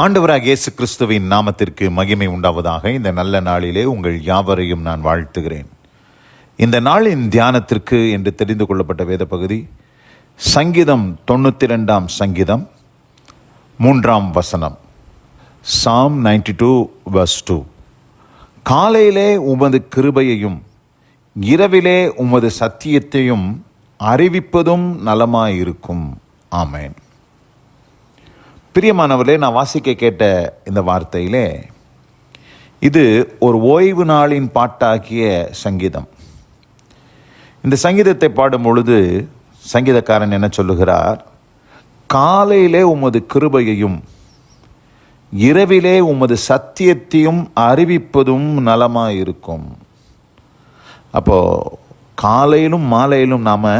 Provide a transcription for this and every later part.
ஆண்டவராகிய இயேசு கிறிஸ்துவின் நாமத்திற்கு மகிமை உண்டாவதாக. இந்த நல்ல நாளிலே உங்கள் யாவரையும் நான் வாழ்த்துகிறேன். இந்த நாளின் தியானத்திற்கு என்று தெரிந்து கொள்ளப்பட்ட வேத பகுதி சங்கீதம் 92 சங்கீதம் 3 Psalm 92 verse 2. காலையிலே உமது கிருபையையும் இரவிலே உமது சத்தியத்தையும் அறிவிப்பதும் நலமாயிருக்கும். ஆமென். பிரியமானவர்களே, நான் வாசிக்க கேட்ட இந்த வார்த்தையிலே இது ஒரு ஓய்வு நாளின் பாட்டாகிய சங்கீதம். இந்த சங்கீதத்தை பாடும் பொழுது சங்கீதக்காரன் என்ன சொல்லுகிறார்? காலையிலே உமது கிருபையையும் இரவிலே உமது சத்தியத்தையும் அறிவிப்பதும் நலமாயிருக்கும். அப்போது காலையிலும் மாலையிலும் நாம்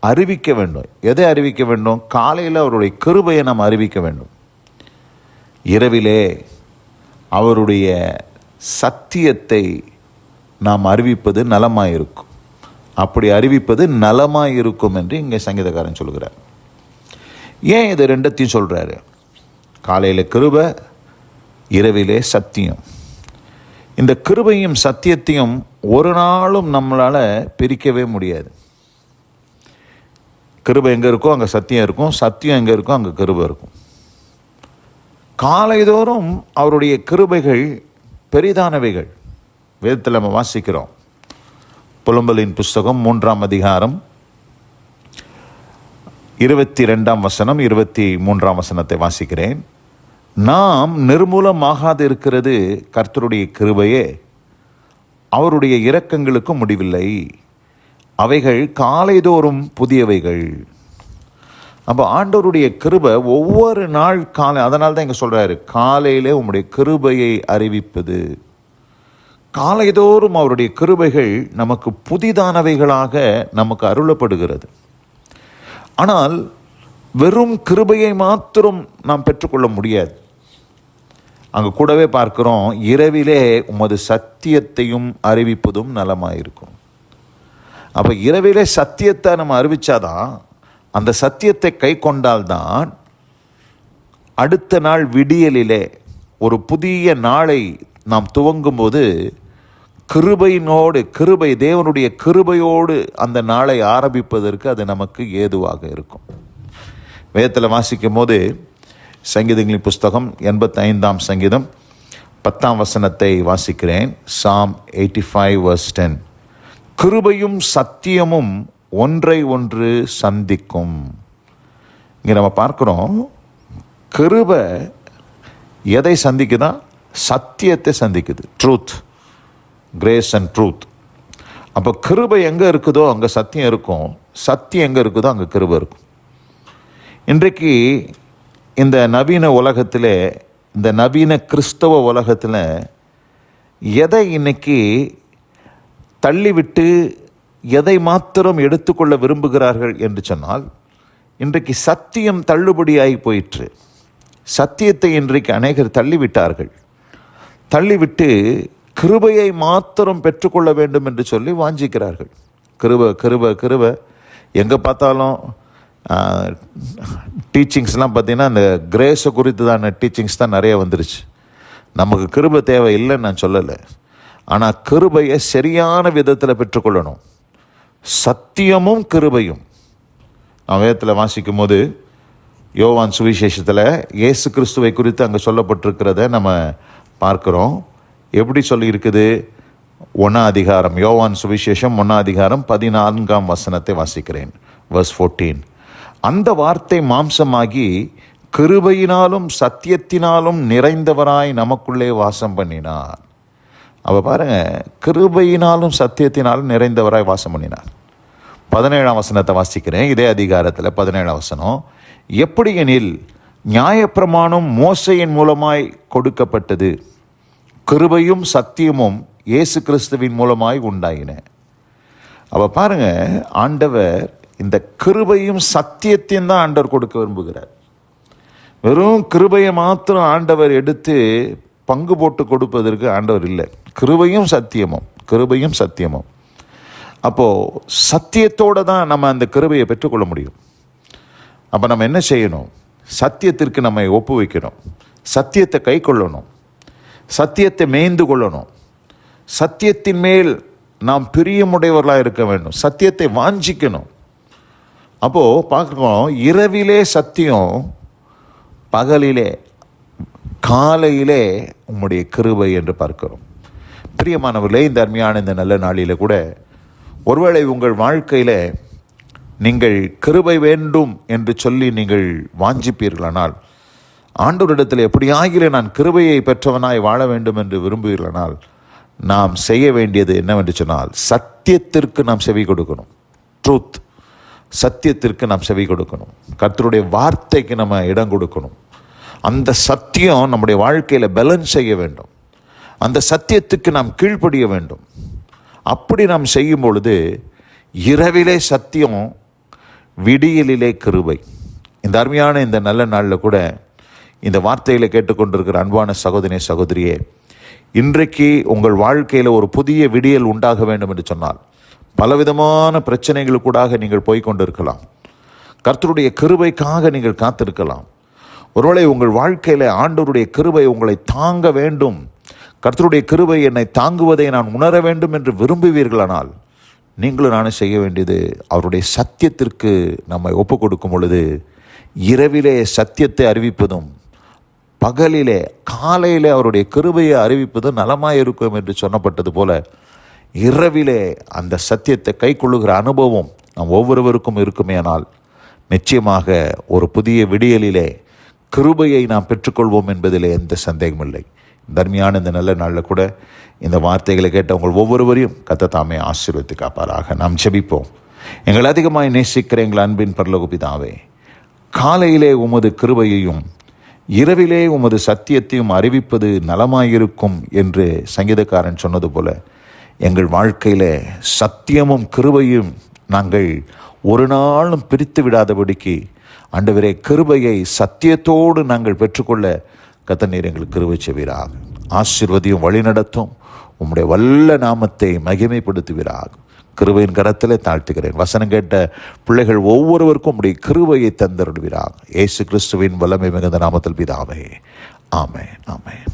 அறிவிக்க வேண்டும். எதை அறிவிக்க வேண்டும்? காலையில் அவருடைய கிருபையை நாம் அறிவிக்க வேண்டும். இரவிலே அவருடைய சத்தியத்தை நாம் அறிவிப்பது நலமாயிருக்கும். அப்படி அறிவிப்பது நலமாயிருக்கும் என்று இங்கே சங்கீதக்காரன் சொல்கிறார். ஏன் இது ரெண்டத்தையும் சொல்கிறாரு? காலையில் கிருபை, இரவிலே சத்தியம். இந்த கிருபையும் சத்தியத்தையும் ஒரு நாளும் நம்மளால் பிரிக்கவே முடியாது. கிருபை எங்கே இருக்கோ அங்கே சத்தியம் இருக்கும், சத்தியம் எங்கே இருக்கோ அங்கே கிருபை இருக்கும். காலைதோறும் அவருடைய கிருபைகள் பெரிதானவைகள். வேதத்தில் நம்ம வாசிக்கிறோம். புலம்பலின் புஸ்தகம் 3 22 23 வாசிக்கிறேன். நாம் நிர்மூலமாகாது இருக்கிறது கர்த்தருடைய கிருபையே, அவருடைய இரக்கங்களுக்கு முடிவில்லை, அவைகள் காலைதோறும் புதியவைகள். அப்போ ஆண்டவருடைய கிருபை ஒவ்வொரு நாள் காலை. அதனால தான் இங்கே சொல்கிறாரு, காலையிலே உம்முடைய கிருபையை அறிவிப்பது. காலைதோறும் அவருடைய கிருபைகள் நமக்கு புதிதானவைகளாக நமக்கு அருளப்படுகிறது. ஆனால் வெறும் கிருபையை மாத்திரம் நாம் பெற்றுக்கொள்ள முடியாது. அங்கே கூடவே பார்க்கிறோம், இரவிலே உமது சத்தியத்தையும் அறிவிப்பதும் நலமாயிருக்கும். அப்போ இரவிலே சத்தியத்தை நம்ம அறிவித்தாதான், அந்த சத்தியத்தை கை கொண்டால்தான் அடுத்த நாள் விடியலிலே ஒரு புதிய நாளை நாம் துவங்கும்போது கிருபை தேவனுடைய கிருபையோடு அந்த நாளை ஆரம்பிப்பதற்கு அது நமக்கு ஏதுவாக இருக்கும். வேதத்தில் வாசிக்கும் போது சங்கீதங்களின் புஸ்தகம் 85 சங்கீதம் 10 வாசிக்கிறேன். Psalm 85 verse 10. கிருபையும் சத்தியமும் ஒன்றை ஒன்று சந்திக்கும். இங்கே நம்ம பார்க்குறோம், கிருபை எதை சந்திக்குதா? சத்தியத்தை சந்திக்குது. Truth, grace and truth. அப்போ கிருபை எங்கே இருக்குதோ அங்கே சத்தியம் இருக்கும், சத்தியம் எங்கே இருக்குதோ அங்கே கிருபை இருக்கும். இன்றைக்கு இந்த நவீன உலகத்தில், இந்த நவீன கிறிஸ்தவ உலகத்தில் எதை இன்னைக்கு தள்ளிவிட்டு எதை மாத்திரம் எடுத்துக்கொள்ள விரும்புகிறார்கள் என்று சொன்னால், இன்றைக்கு சத்தியம் தள்ளுபடியாகி போயிற்று. சத்தியத்தை இன்றைக்கு அநேகர் தள்ளிவிட்டார்கள். தள்ளிவிட்டு கிருபையை மாத்திரம் பெற்றுக்கொள்ள வேண்டும் என்று சொல்லி வாஞ்சிக்கிறார்கள். கிருபை கிருபை கிருபை. எங்கே பார்த்தாலும் டீச்சிங்ஸ்லாம் பார்த்திங்கன்னா இந்த கிரேஸை குறித்து தான் டீச்சிங்ஸ் தான் நிறைய வந்துருச்சு. நமக்கு கிருபை தேவை இல்லைன்னு நான் சொல்லலை. ஆனால் கிருபையை சரியான விதத்தில் பெற்றுக்கொள்ளணும். சத்தியமும் கிருபையும். நான் வேதத்தில் வாசிக்கும் போது யோவான் சுவிசேஷத்தில் இயேசு கிறிஸ்துவை குறித்து அங்கே சொல்லப்பட்டிருக்கிறத நம்ம பார்க்குறோம். எப்படி சொல்லியிருக்குது? 1 யோவான் சுவிசேஷம் 1 14 வாசிக்கிறேன். verse 14. அந்த வார்த்தை மாம்சமாகி கிருபையினாலும் சத்தியத்தினாலும் நிறைந்தவராய் நமக்குள்ளே வாசம் பண்ணினார். அவ பாருங்க, கிருபையினாலும் சத்தியத்தினாலும் நிறைந்தவராய் வாசம் பண்ணினார். 17 வாசிக்கிறேன். இதே அதிகாரத்தில் 17 எப்படி எனில் நியாயப்பிரமாணம் மோசையின் மூலமாய் கொடுக்கப்பட்டது, கிருபையும் சத்தியமும் இயேசு கிறிஸ்துவின் மூலமாய் உண்டாயின. அவ பாருங்க, ஆண்டவர் இந்த கிருபையும் சத்தியத்தையும் தான் ஆண்டவர் கொடுக்க விரும்புகிறார். வெறும் கிருபையை மாத்திரம் ஆண்டவர் எடுத்து பங்கு போட்டு கொடுப்பதற்கு ஆண்டவர் இல்லை. கிருபையும் சத்தியமும். அப்போது சத்தியத்தோடு தான் நம்ம அந்த கிருபையை பெற்றுக்கொள்ள முடியும். அப்போ நம்ம என்ன செய்யணும்? சத்தியத்திற்கு நம்மை ஒப்பு வைக்கணும். சத்தியத்தை கை கொள்ளணும், சத்தியத்தை மேய்ந்து கொள்ளணும், சத்தியத்தின் மேல் நாம் பிரியமுடையவர்களாக இருக்க வேண்டும், சத்தியத்தை வாஞ்சிக்கணும். அப்போது பார்க்குறோம், இரவிலே சத்தியம், பகலிலே காலையிலே உம்முடைய கிருபை என்று பார்க்கிறோம். பிரியமானவர்களே, இந்த அருமையான இந்த நல்ல நாளில் கூட ஒருவேளை உங்கள் வாழ்க்கையில் நீங்கள் கிருபை வேண்டும் என்று சொல்லி நீங்கள் வாஞ்சிப்பீர்களானால், ஆண்டவரிடத்தில் எப்படியாகிலே நான் கிருபையை பெற்றவனாய் வாழ வேண்டும் என்று விரும்புவீர்களானால், நாம் செய்ய வேண்டியது என்னவென்று சொன்னால், சத்தியத்திற்கு நாம் செவி கொடுக்கணும். ட்ரூத், சத்தியத்திற்கு நாம் செவி கொடுக்கணும். கர்த்தருடைய வார்த்தைக்கு நம்ம இடம் கொடுக்கணும். அந்த சத்தியம் நம்முடைய வாழ்க்கையில் பேலன்ஸ் செய்ய வேண்டும். அந்த சத்தியத்துக்கு நாம் கீழ்ப்படிய வேண்டும். அப்படி நாம் செய்யும் பொழுது இரவிலே சத்தியம், விடியலிலே கிருபை. இந்த அருமையான இந்த நல்ல நாளில் கூட இந்த வார்த்தைகளை கேட்டுக்கொண்டிருக்கிற அன்பான சகோதரி சகோதரியே, இன்றைக்கு உங்கள் வாழ்க்கையில் ஒரு புதிய விடியல் உண்டாக வேண்டும் என்று சொன்னால், பலவிதமான பிரச்சனைகளுக்கூடாக நீங்கள் போய்கொண்டிருக்கலாம். கர்த்தருடைய கிருபைக்காக நீங்கள் காத்திருக்கலாம். ஒருவேளை உங்கள் வாழ்க்கையில் ஆண்டவருடைய கிருபை உங்களை தாங்க வேண்டும், கர்த்தருடைய கிருபை என்னை தாங்குவதை நான் உணர வேண்டும் என்று விரும்புவீர்களானால், நீங்களும் நானும் செய்ய வேண்டியது அவருடைய சத்தியத்திற்கு நம்மை ஒப்பு கொடுக்கும் பொழுது, இரவிலே சத்தியத்தை அறிவிப்பதும் பகலிலே காலையிலே அவருடைய கிருபையை அறிவிப்பதும் நலமாக இருக்கும் என்று சொன்னப்பட்டது போல, இரவிலே அந்த சத்தியத்தை கை கொள்ளுகிற அனுபவம் நம் ஒவ்வொருவருக்கும் இருக்குமேனால், நிச்சயமாக ஒரு புதிய விடியலிலே கிருபையை நாம் பெற்றுக்கொள்வோம் என்பதிலே எந்த சந்தேகமில்லை. தர்மியான இந்த நல்ல நாளில் கூட இந்த வார்த்தைகளை கேட்டவங்கள் ஒவ்வொருவரையும் கர்த்தர் தாமே ஆசீர்வதித்து காப்பாராக. நாம் ஜெபிப்போம். எங்கள் அதிகமாய் நேசிக்கிற எங்கள் அன்பின் பரலோக பிதாவே, காலையிலே உமது கிருபையையும் இரவிலே உமது சத்தியத்தையும் அறிவிப்பது நலமாயிருக்கும் என்று சங்கீதக்காரன் சொன்னது போல, எங்கள் வாழ்க்கையில் சத்தியமும் கிருபையும் நாங்கள் ஒரு நாளும் பிரித்து விடாதபடிக்கு, ஆண்டவரே, கிருபையை சத்தியத்தோடு நாங்கள் பெற்றுக்கொள்ள கர்த்தர் நீர் எங்களுக்கு கிருபை செய்வீராக. ஆசீர்வதியும் வழி நடத்தும். உம்முடைய வல்ல நாமத்தை மகிமைப்படுத்துவீராக. கிருபையின் கரத்திலே தாழ்த்துகிறேன். வசனம் கேட்ட பிள்ளைகள் ஒவ்வொருவருக்கும் உம்முடைய கிருபையை தந்தருடுவீராக. இயேசு கிறிஸ்துவின் வல்லமை மிகுந்த நாமத்தில் பிதாவே, ஆமென், ஆமென்.